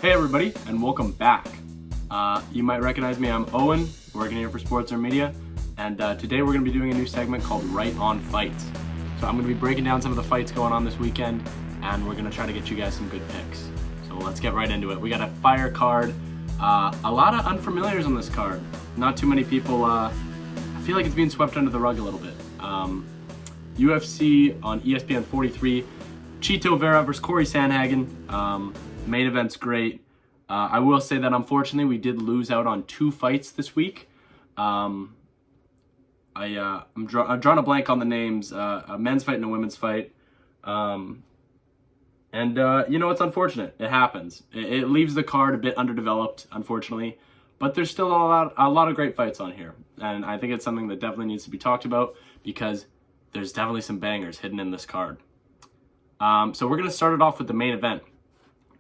Hey everybody, and welcome back. You might recognize me, I'm Owen, working here for sportzer media, and today we're going to be doing a new segment called Right On Fights. So I'm going to be breaking down some of the fights going on this weekend, and we're going to try to get you guys some good picks. So let's get right into it. We got a fire card, a lot of unfamiliars on this card. Not too many people, I feel like it's being swept under the rug a little bit. UFC on ESPN 43, Chito Vera versus Cory Sandhagen. Main event's great. I will say that unfortunately we did lose out on two fights this week. I'm drawing a blank on the names. A men's fight and a women's fight. You know, it's unfortunate. It happens. It leaves the card a bit underdeveloped, unfortunately. But there's still a lot of great fights on here. And I think it's something that definitely needs to be talked about because there's definitely some bangers hidden in this card. So we're going to start it off with the main event.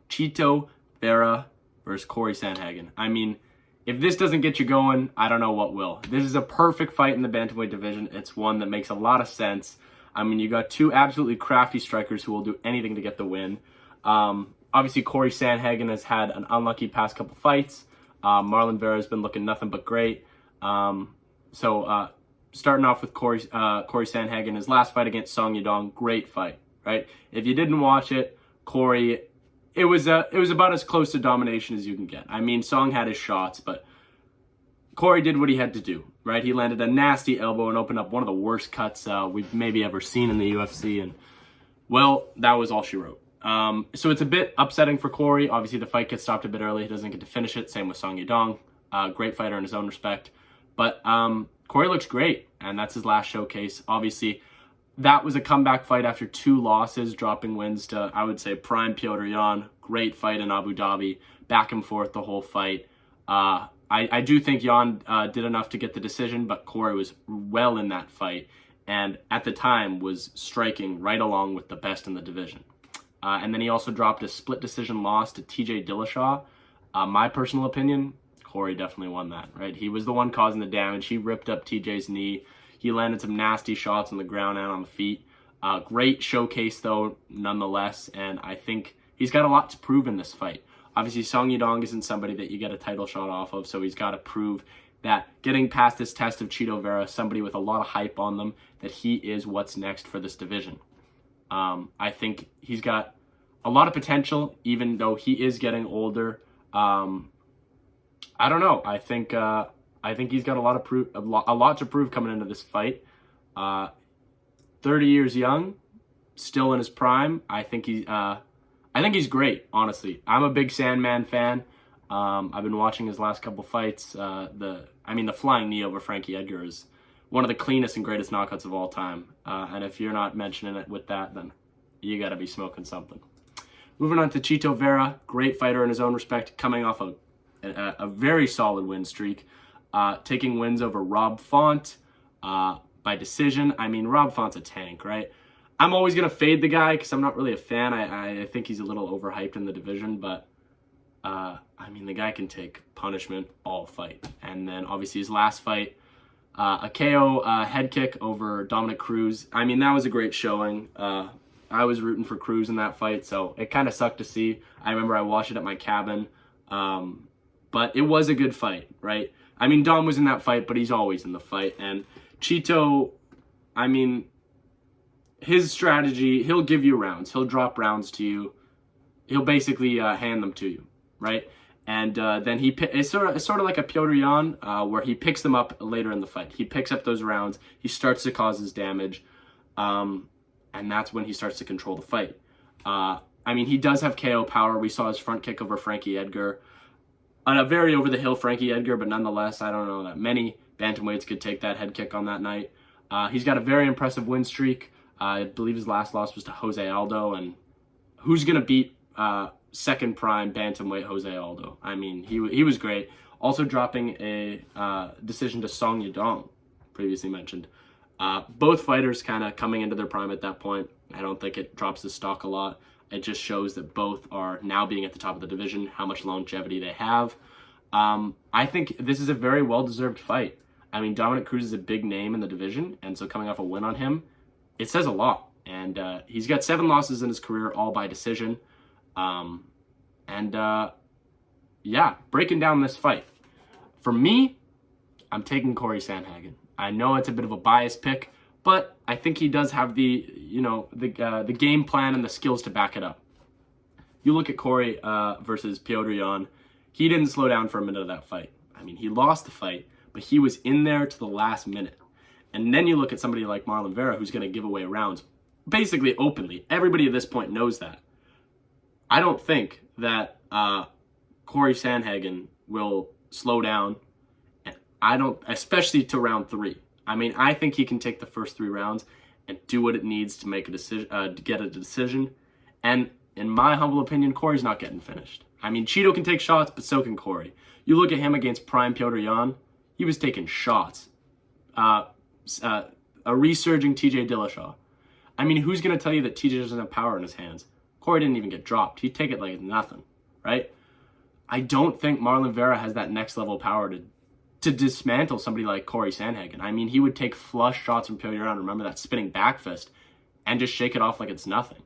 Chito Vera versus Cory Sandhagen. I mean, if this doesn't get you going, I don't know what will. This is a perfect fight in the bantamweight division. It's one that makes a lot of sense. I mean, you got two absolutely crafty strikers who will do anything to get the win. Obviously, Cory Sandhagen has had an unlucky past couple fights. Marlon Vera has been looking nothing but great. Starting off with Cory Sandhagen, his last fight against Song Yadong, great fight, right? If you didn't watch it, Cory, it was about as close to domination as you can get. I mean, Song had his shots, but Cory did what he had to do, right? He landed a nasty elbow and opened up one of the worst cuts we've maybe ever seen in the UFC, and, well, that was all she wrote. So it's a bit upsetting for Cory. Obviously, the fight gets stopped a bit early. He doesn't get to finish it. Same with Song Yadong. Great fighter in his own respect. But Cory looks great, and that's his last showcase. Obviously, that was a comeback fight after two losses, dropping wins to, I would say, prime Petr Yan. Great fight in Abu Dhabi. Back and forth the whole fight. I do think Yan did enough to get the decision, but Cory was well in that fight, and at the time was striking right along with the best in the division. And then he also dropped a split decision loss to TJ Dillashaw. My personal opinion, Cory definitely won that, right? He was the one causing the damage. He ripped up TJ's knee. He landed some nasty shots on the ground and on the feet. Great showcase, though, nonetheless, and I think he's got a lot to prove in this fight. Obviously, Song Yadong isn't somebody that you get a title shot off of, so he's got to prove that getting past this test of Chito Vera, somebody with a lot of hype on them, that he is what's next for this division. I think he's got a lot of potential, even though he is getting older. I don't know. I think he's got a lot to prove coming into this fight. 30 years young, still in his prime. I think he's great. Honestly, I'm a big Sandman fan. I've been watching his last couple fights. The flying knee over Frankie Edgar is one of the cleanest and greatest knockouts of all time. And if you're not mentioning it with that, then you got to be smoking something. Moving on to Chito Vera, great fighter in his own respect, coming off a very solid win streak, taking wins over Rob Font by decision. I mean, Rob Font's a tank, right? I'm always going to fade the guy because I'm not really a fan. I think he's a little overhyped in the division, but the guy can take punishment all fight. And then obviously his last fight, a KO head kick over Dominic Cruz. I mean, that was a great showing. I was rooting for Cruz in that fight, so it kind of sucked to see. I remember I watched it at my cabin, but it was a good fight, right? I mean, Dom was in that fight, but he's always in the fight. And Chito, I mean, his strategy, he'll give you rounds. He'll drop rounds to you. He'll basically hand them to you, right? And then it's sort of like a Petr Yan, where he picks them up later in the fight. He picks up those rounds. He starts to cause his damage. And that's when he starts to control the fight. He does have KO power. We saw his front kick over Frankie Edgar. A very over-the-hill Frankie Edgar, but nonetheless, I don't know that many bantamweights could take that head kick on that night. He's got a very impressive win streak. I believe his last loss was to Jose Aldo, and who's going to beat second prime bantamweight Jose Aldo? I mean, he was great. Also dropping a decision to Song Yadong, previously mentioned. Both fighters kind of coming into their prime at that point. I don't think it drops the stock a lot. It just shows that both are now being at the top of the division, how much longevity they have. I think this is a very well-deserved fight. I mean, Dominic Cruz is a big name in the division, and so coming off a win on him, it says a lot. And he's got 7 losses in his career, all by decision. yeah, breaking down this fight. For me, I'm taking Cory Sandhagen. I know it's a bit of a biased pick, but I think he does have the game plan and the skills to back it up. You look at Cory versus Petr Yan. He didn't slow down for a minute of that fight. I mean, he lost the fight, but he was in there to the last minute. And then you look at somebody like Marlon Vera, who's going to give away rounds, basically openly. Everybody at this point knows that. I don't think that Cory Sandhagen will slow down. I don't, especially to round 3. I mean, I think he can take the first 3 rounds and do what it needs to make a decision, to get a decision. And in my humble opinion, Cory's not getting finished. I mean, Chito can take shots, but so can Cory. You look at him against prime Petr Yan, he was taking shots. A resurging TJ Dillashaw. I mean, who's going to tell you that TJ doesn't have power in his hands? Cory didn't even get dropped. He'd take it like it's nothing, right? I don't think Marlon Vera has that next level power to dismantle somebody like Cory Sandhagen. I mean, he would take flush shots from Petr Yan, remember that spinning back fist, and just shake it off like it's nothing.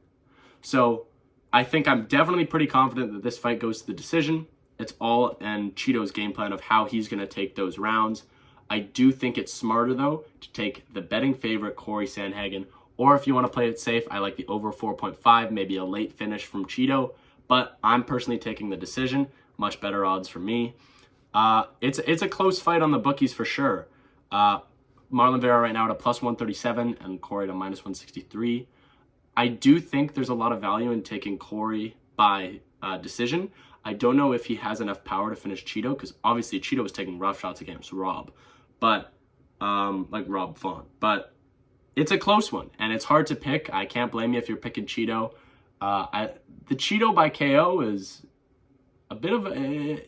So I think I'm definitely pretty confident that this fight goes to the decision. It's all in Chito's game plan of how he's going to take those rounds. I do think it's smarter, though, to take the betting favorite, Cory Sandhagen, or if you want to play it safe, I like the over 4.5, maybe a late finish from Chito, but I'm personally taking the decision. Much better odds for me. It's a close fight on the bookies for sure. Marlon Vera right now at a plus 137 and Cory to minus 163. I do think there's a lot of value in taking Cory by decision. I don't know if he has enough power to finish Chito, because obviously Chito was taking rough shots against Rob, but like Rob Font. But it's a close one, and it's hard to pick. I can't blame you if you're picking Chito. The Chito by KO is a bit of a,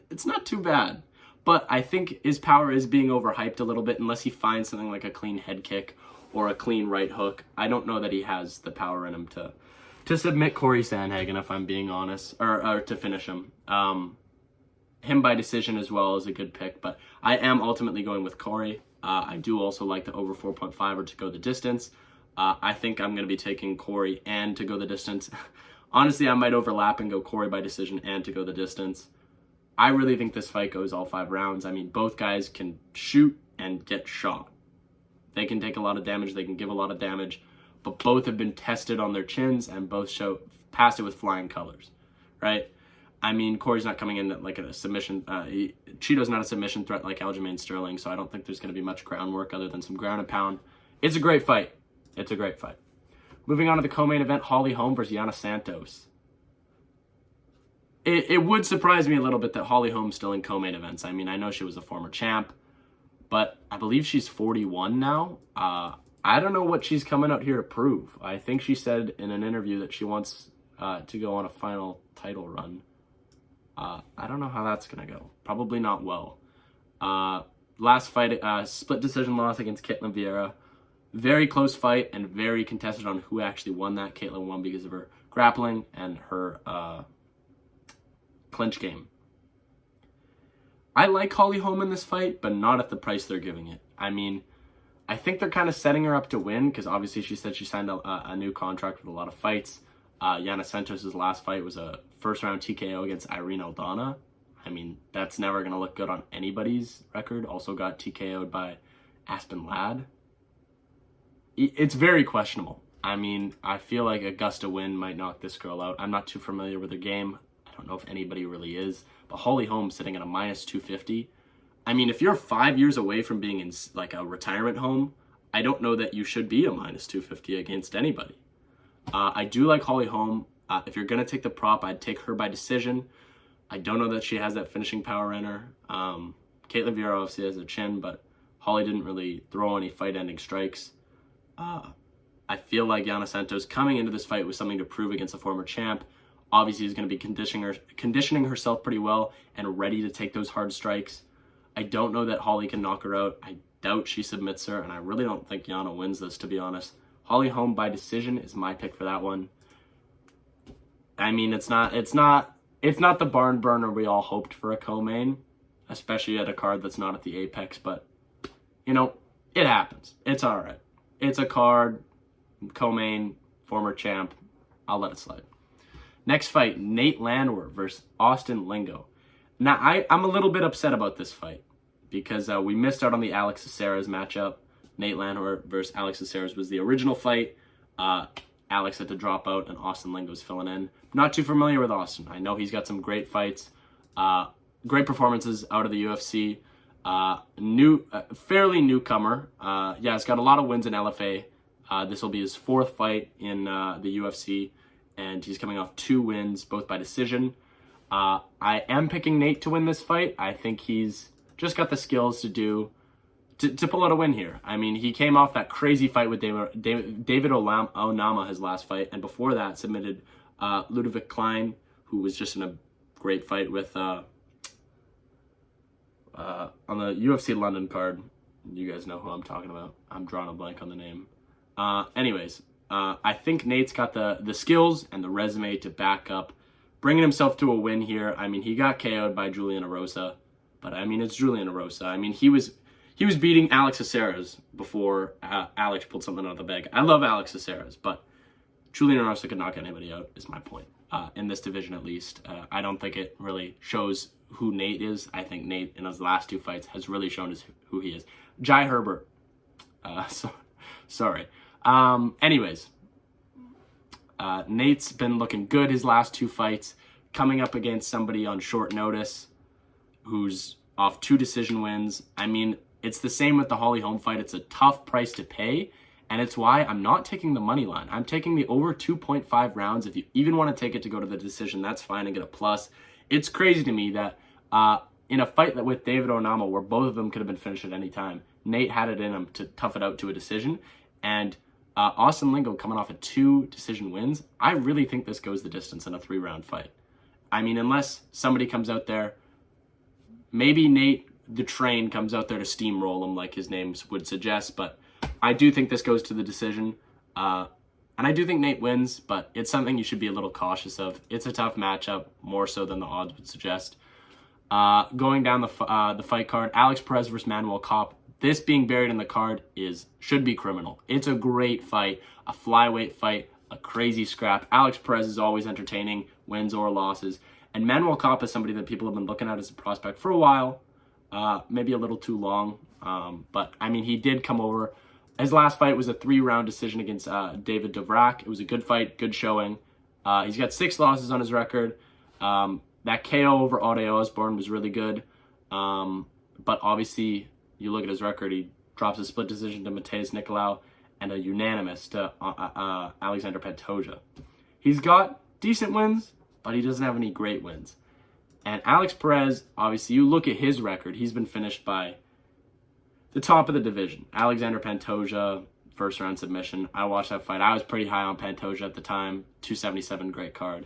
it's not too bad. But I think his power is being overhyped a little bit unless he finds something like a clean head kick or a clean right hook. I don't know that he has the power in him to submit Cory Sandhagen, if I'm being honest, or to finish him. Him by decision as well is a good pick, but I am ultimately going with Cory. I do also like the over 4.5 or to go the distance. I think I'm going to be taking Cory and to go the distance. Honestly, I might overlap and go Cory by decision and to go the distance. I really think this fight goes all 5 rounds. I mean, both guys can shoot and get shot. They can take a lot of damage. They can give a lot of damage. But both have been tested on their chins and both passed it with flying colors, right? I mean, Cory's not coming in like a submission. Chito's not a submission threat like Aljamain Sterling, so I don't think there's going to be much groundwork other than some ground and pound. It's a great fight. It's a great fight. Moving on to the co-main event, Holly Holm versus Yana Santos. It would surprise me a little bit that Holly Holm's still in co-main events. I mean, I know she was a former champ, but I believe she's 41 now. I don't know what she's coming out here to prove. I think she said in an interview that she wants to go on a final title run. I don't know how that's going to go. Probably not well. Last fight, split decision loss against Caitlin Vera. Very close fight and very contested on who actually won that. Caitlin won because of her grappling and her clinch game. I like Holly Holm in this fight, but not at the price they're giving it. I mean, I think they're kind of setting her up to win because obviously she said she signed a new contract with a lot of fights. Yana Santos' last fight was a first-round TKO against Irene Aldana. I mean, that's never going to look good on anybody's record. Also got TKO'd by Aspen Ladd. It's very questionable. I mean, I feel like Augusta Wynn might knock this girl out. I'm not too familiar with her game. I don't know if anybody really is. But Holly Holm sitting at a minus 250. I mean, if you're 5 years away from being in like a retirement home, I don't know that you should be a minus 250 against anybody. I do like Holly Holm. If you're going to take the prop, I'd take her by decision. I don't know that she has that finishing power in her. Caitlin Vera obviously has a chin, but Holly didn't really throw any fight-ending strikes. I feel like Yana Santos coming into this fight with something to prove against a former champ. Obviously, is going to be conditioning herself pretty well and ready to take those hard strikes. I don't know that Holly can knock her out. I doubt she submits her, and I really don't think Yana wins this, to be honest. Holly Holm by decision is my pick for that one. I mean, it's not the barn burner we all hoped for a co-main, especially at a card that's not at the Apex, but, it happens. It's all right. It's a card, co-main, former champ. I'll let it slide. Next fight, Nate Landwehr versus Austin Lingo. Now, I'm a little bit upset about this fight because we missed out on the Alex Caceres matchup. Nate Landwehr versus Alex Caceres was the original fight. Alex had to drop out, and Austin Lingo's filling in. Not too familiar with Austin. I know he's got some great fights, great performances out of the UFC. Fairly newcomer. He's got a lot of wins in LFA. This will be his 4th fight in the UFC, and he's coming off 2 wins, both by decision. I am picking Nate to win this fight. I think he's just got the skills to pull out a win here. I mean, he came off that crazy fight with David Onama, his last fight, and before that submitted Ludovic Klein, who was just in a great fight with on the UFC London card. You guys know who I'm talking about. I'm drawing a blank on the name. I think Nate's got the skills and the resume to back up bringing himself to a win here. I mean, he got KO'd by Julian Erosa, but I mean, it's Julian Erosa. I mean, he was beating Alex Caceres before Alex pulled something out of the bag. I love Alex Caceres, but Julian Erosa could knock anybody out, is my point. In this division, at least. I don't think it really shows who Nate is. I think Nate, in his last 2 fights, has really shown us who he is. Jai Herbert. Sorry. Anyways, Nate's been looking good his last 2 fights, coming up against somebody on short notice who's off 2 decision wins. I mean, it's the same with the Holly Holm fight. It's a tough price to pay, and it's why I'm not taking the money line. I'm taking the over 2.5 rounds. If you even want to take it to go to the decision, that's fine and get a plus. It's crazy to me that in a fight with David Onama, where both of them could have been finished at any time, Nate had it in him to tough it out to a decision, and Austin Lingo coming off of 2 decision wins, I really think this goes the distance in a 3-round fight. I mean, unless somebody comes out there, maybe Nate the Train comes out there to steamroll him like his name would suggest, but I do think this goes to the decision. And I do think Nate wins, but it's something you should be a little cautious of. It's a tough matchup, more so than the odds would suggest. Going down the fight card, Alex Perez versus Manuel Kopp. This being buried in the card should be criminal. It's a great fight, a flyweight fight, a crazy scrap. Alex Perez is always entertaining, wins or losses. And Manuel Kopp is somebody that people have been looking at as a prospect for a while, maybe a little too long. But, I mean, he did come over. His last fight was a 3-round decision against David Dobrak. It was a good fight, good showing. He's got 6 losses on his record. That KO over Ode Osborne was really good. But obviously, you look at his record, he drops a split decision to Mateus Nicolau and a unanimous to Alexander Pantoja. He's got decent wins, but he doesn't have any great wins. And Alex Perez, obviously, you look at his record, he's been finished by the top of the division. Alexander Pantoja, 1st-round submission. I watched that fight. I was pretty high on Pantoja at the time. 277, great card.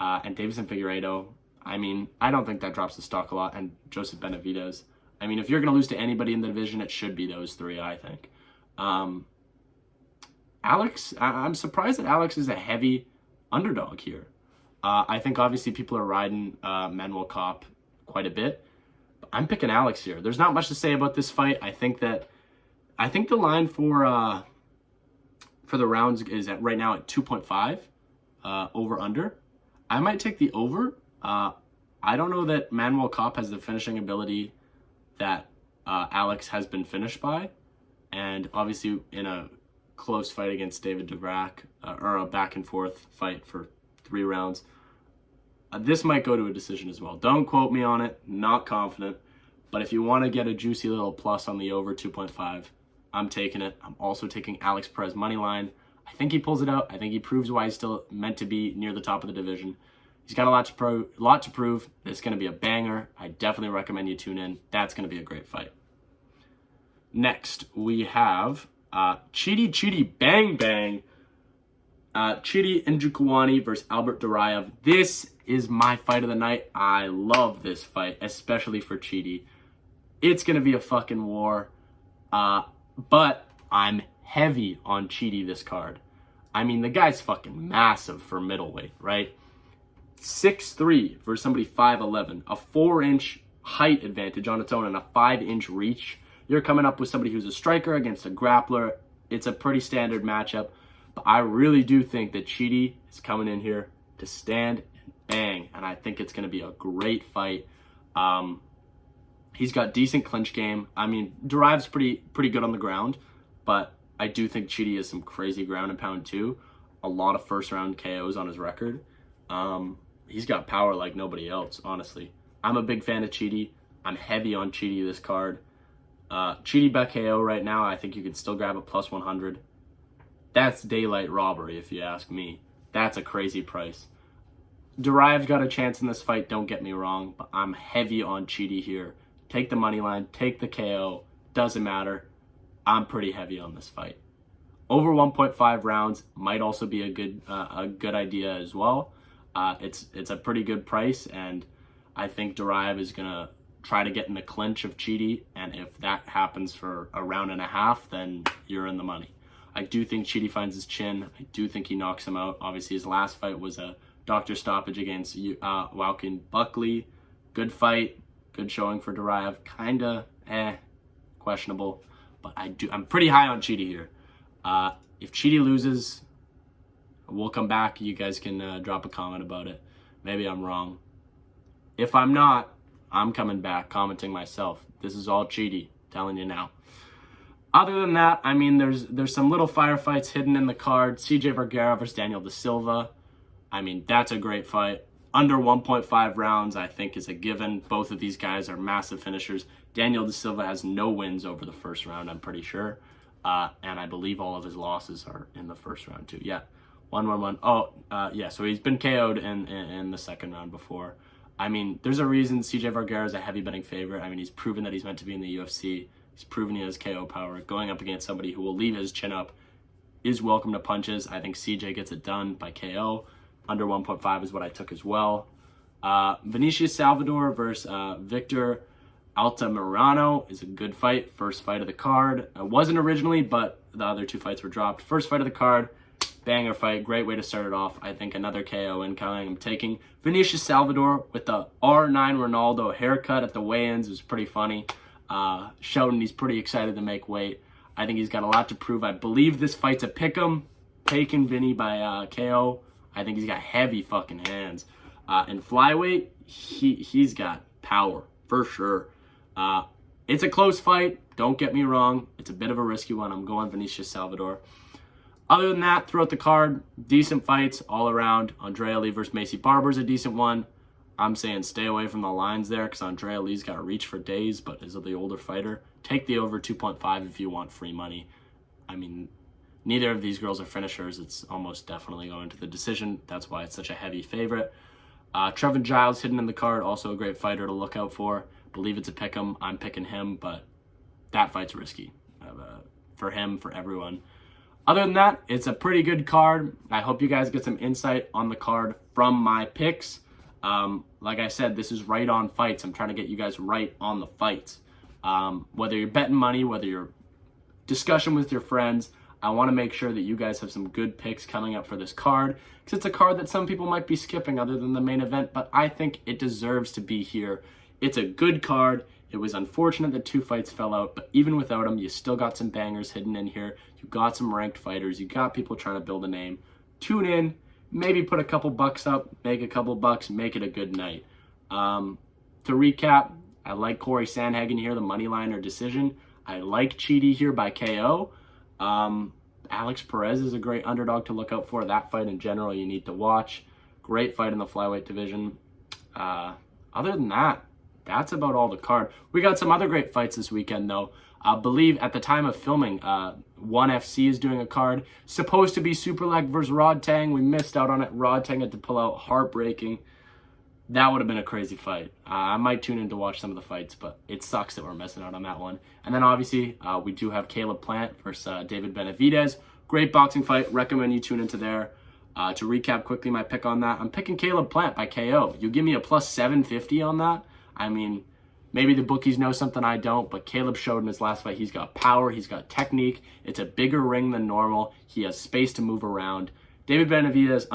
And Davison Figueiredo, I mean, I don't think that drops the stock a lot. And Joseph Benavidez. I mean, if you're going to lose to anybody in the division, it should be those 3, I think. Alex, I'm surprised that Alex is a heavy underdog here. I think obviously people are riding Manuel Kopp quite a bit. But I'm picking Alex here. There's not much to say about this fight. I think the line for the rounds is right now at 2.5 over under. I might take the over. I don't know that Manuel Kopp has the finishing ability that Alex has been finished by, and obviously in a close fight against David Dobrak, or a back and forth fight for 3 rounds, this might go to a decision as well. Don't quote me on it, not confident, but if you want to get a juicy little plus on the over 2.5, I'm taking it. I'm also taking Alex Perez money line. I think he pulls it out. I think he proves why he's still meant to be near the top of the division. He's got a lot to prove. It's going to be a banger. I definitely recommend you tune in. That's going to be a great fight. Next, we have Chidi Bang Bang. Chidi Njokuani versus Albert Duraev. This is my fight of the night. I love this fight, especially for Chidi. It's going to be a fucking war. But I'm heavy on Chidi this card. I mean, the guy's fucking massive for middleweight, right? 6'3" versus somebody 5'11", a 4-inch height advantage on its own and a 5-inch reach. You're coming up with somebody who's a striker against a grappler. It's a pretty standard matchup, but I really do think that Chidi is coming in here to stand and bang, and I think it's going to be a great fight. He's got decent clinch game. I mean, Derive's pretty good on the ground, but I do think Chito has some crazy ground and pound too. A lot of first round KOs on his record. He's got power like nobody else, honestly. I'm a big fan of Chito. I'm heavy on Chito this card. Chito by KO right now, I think you can still grab a plus 100. That's daylight robbery, if you ask me. That's a crazy price. Derive's got a chance in this fight, don't get me wrong, but I'm heavy on Chito here. Take the money line, take the KO, doesn't matter. I'm pretty heavy on this fight. Over 1.5 rounds might also be a good idea as well. It's a pretty good price, and I think Derive is gonna try to get in the clinch of Chito, and if that happens for a round and a half, then you're in the money. I do think Chito finds his chin. I do think he knocks him out. Obviously, his last fight was a doctor stoppage against Joaquin Buckley. Good fight, good showing for Derive. Kinda questionable, but I'm pretty high on Chito here. If Chito loses, we'll come back. You guys can drop a comment about it. Maybe I'm wrong. If I'm not, I'm coming back, commenting myself. This is all Chito, telling you now. Other than that, I mean, there's some little firefights hidden in the card. CJ Vergara versus Daniel Da Silva. I mean, that's a great fight. Under 1.5 rounds, I think, is a given. Both of these guys are massive finishers. Daniel Da Silva has no wins over the first round, I'm pretty sure. And I believe all of his losses are in the first round, too. Yeah, 1-1-1. Oh, yeah, so he's been KO'd in the second round before. I mean, there's a reason CJ Vergara is a heavy betting favorite. I mean, he's proven that he's meant to be in the UFC. He's proven he has KO power. Going up against somebody who will leave his chin up is welcome to punches. I think CJ gets it done by KO. Under 1.5 is what I took as well. Vinicius Salvador versus Victor Altamirano is a good fight. First fight of the card. It wasn't originally, but the other two fights were dropped. First fight of the card. Banger fight. Great way to start it off. I think another KO incoming. I'm taking Vinicius Salvador with the R9 Ronaldo haircut at the weigh-ins. It was pretty funny. Showing he's pretty excited to make weight. I think he's got a lot to prove. I believe this fight's a pick'em. Taking Vinny by KO. I think he's got heavy fucking hands. In flyweight, he's got power for sure. It's a close fight. Don't get me wrong. It's a bit of a risky one. I'm going Vinicius Salvador. Other than that, throughout the card, decent fights all around. Andrea Lee versus Macy Barber is a decent one. I'm saying stay away from the lines there because Andrea Lee's got reach for days, but is the older fighter. Take the over 2.5 if you want free money. I mean, neither of these girls are finishers. It's almost definitely going to the decision. That's why it's such a heavy favorite. Trevin Giles hidden in the card, also a great fighter to look out for. Believe it's a pick'em. I'm picking him, but that fight's risky for him, for everyone. Other than that, it's a pretty good card. I hope you guys get some insight on the card from my picks. Like I said, this is right on fights. I'm trying to get you guys right on the fights. Whether you're betting money, whether you're discussion with your friends, I want to make sure that you guys have some good picks coming up for this card, because it's a card that some people might be skipping other than the main event, but I think it deserves to be here. It's a good card. It was unfortunate that two fights fell out, but even without them, you still got some bangers hidden in here. You got some ranked fighters. You got people trying to build a name. Tune in, maybe put a couple bucks up, make a couple bucks, make it a good night. To recap, I like Cory Sandhagen here, the money line or decision. I like Chito here by KO. Alex Perez is a great underdog to look out for. That fight in general you need to watch. Great fight in the flyweight division. Other than that, that's about all the card. We got some other great fights this weekend, though. I believe at the time of filming, ONE FC is doing a card. Supposed to be Superleg versus Rod Tang. We missed out on it. Rod Tang had to pull out. Heartbreaking. That would have been a crazy fight. I might tune in to watch some of the fights, but it sucks that we're missing out on that one. And then obviously, we do have Caleb Plant versus David Benavidez. Great boxing fight. Recommend you tune into there. To recap quickly my pick on that, I'm picking Caleb Plant by KO. You give me a plus 750 on that. I mean, maybe the bookies know something I don't, but Caleb showed in his last fight he's got power, he's got technique. It's a bigger ring than normal. He has space to move around. David Benavidez,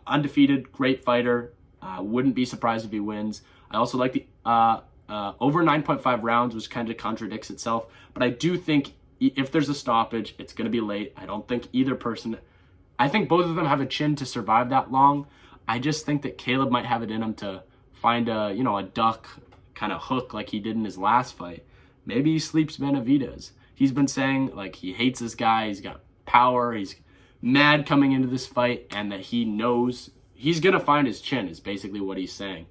undefeated, great fighter. Wouldn't be surprised if he wins. I also like the over 9.5 rounds, which kind of contradicts itself. But I do think if there's a stoppage, it's going to be late. I don't think either person... I think both of them have a chin to survive that long. I just think that Caleb might have it in him to find a duck kind of hook like he did in his last fight. Maybe he sleeps Benavidez. He's been saying like he hates this guy. He's got power. He's mad coming into this fight, and that he knows he's gonna find his chin is basically what he's saying.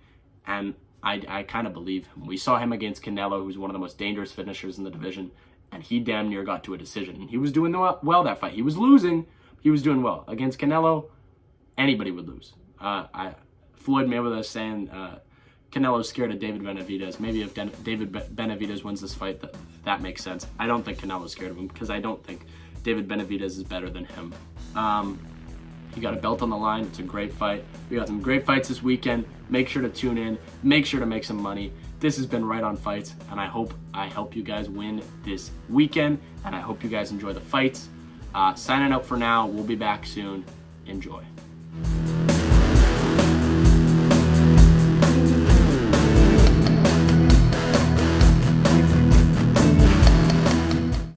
And I kind of believe him. We saw him against Canelo, who's one of the most dangerous finishers in the division, and he damn near got to a decision. And he was doing well that fight. He was losing. He was doing well. Against Canelo, anybody would lose. Floyd Mayweather is saying Canelo's scared of David Benavidez. Maybe if David Benavidez wins this fight, that makes sense. I don't think Canelo's scared of him because I don't think David Benavidez is better than him. He got a belt on the line. It's a great fight. We got some great fights this weekend. Make sure to tune in. Make sure to make some money. This has been Right On Fights, and I hope I help you guys win this weekend, and I hope you guys enjoy the fights. Signing up for now. We'll be back soon. Enjoy.